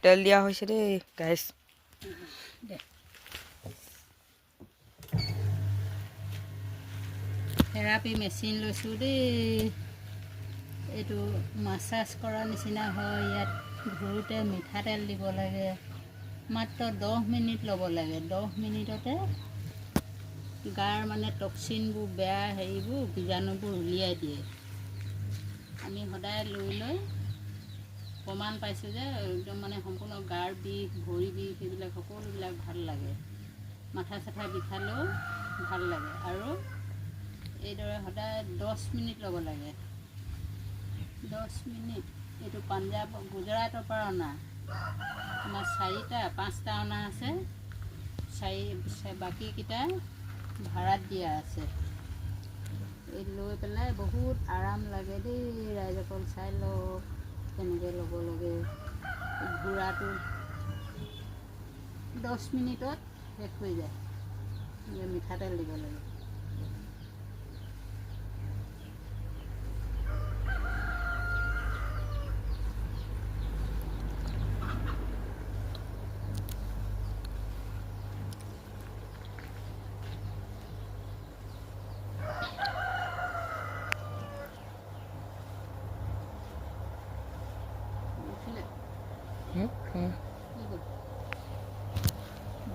তেল দিয়া হৈছে দেই গাইছ। থেৰাপি মেচিন লৈছোঁ দেই। এইটো মাছাজ কৰাৰ নিচিনা হয়। ইয়াত ঘূৰোতে মিঠাতেল দিব লাগে। মাত্ৰ 10 মিনিট ল'ব লাগে। 10 মিনিটতে গাৰ মানে টক্সিনবোৰ, বেয়া হেৰিবোৰ, বীজাণুবোৰ উলিয়াই দিয়ে। আমি সদায় লৈ প্ৰমাণ পাইছোঁ যে একদম মানে সম্পূৰ্ণ গাৰ বিষ, ভৰি বিষ, সেইবিলাক সকলোবিলাক ভাল লাগে। মাথা চাথা বিষালেও ভাল লাগে। আৰু এইদৰে সদায় 10 মিনিট ল'ব লাগে। 10 মিনিট। এইটো পাঞ্জাৱ, গুজৰাটৰ পৰা অনা। আমাৰ 4টা-5টা অনা আছে। বাকীকেইটা ভাড়াত দিয়া আছে। এই লৈ পেলাই বহুত আৰাম লাগে দেই। ৰাইজসকল চাই লওক কেনেকৈ ল'ব লাগে। ঘোৰাটো 10 মিনিটত শেষ হৈ যায়। মিঠাতেল দিব লাগে।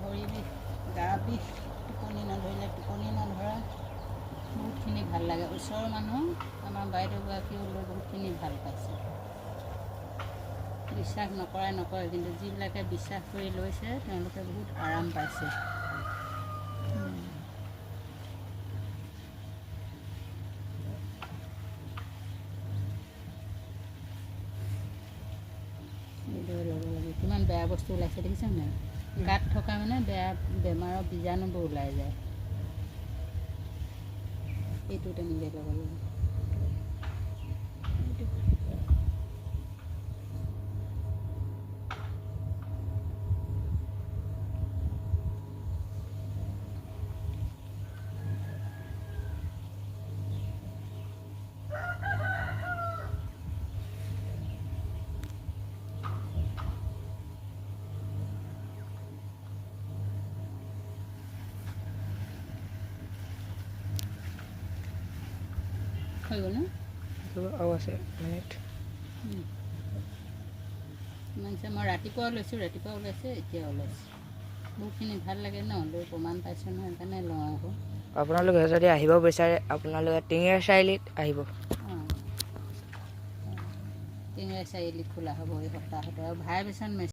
ভৰি বিষ, গা বিষ, টোপনি নধৰিলে টোপনি নধৰা, বহুতখিনি ভাল লাগে। ওচৰৰ মানুহ আমাৰ বাইদেউগৰাকীও লৈ বহুতখিনি ভাল পাইছে। বিশ্বাস নকৰে, কিন্তু যিবিলাকে বিশ্বাস কৰি লৈছে তেওঁলোকে বহুত আৰাম পাইছে। এইদৰে ল'ব লাগে। কিমান বেয়া বস্তু ওলাইছে দেখিছে নাই? গাত থকা মানে বেয়া বেমাৰৰ বীজাণুবোৰ ওলাই যায়। এইটো তেনেকৈ ল'ব লাগে। হৈ গ'ল ন? আৰু আছে মিনিট। মই ৰাতিপুৱা লৈছোঁ, ৰাতিপুৱা ওলাইছে, এতিয়া ওলাইছে। বহুতখিনি ভাল লাগে ন, লৈ প্ৰমাণ পাইছোঁ নহয়, সেইকাৰণে লওঁ আকৌ। আপোনালোকে যদি আহিব বিচাৰে আপোনালোকে টিঙেৰ চাৰিআলিত আহিব। টিঙেৰ চাৰিআলিত খোলা হ'ব এই সপ্তাহতে। আৰু ভাইব্ৰেশ্যন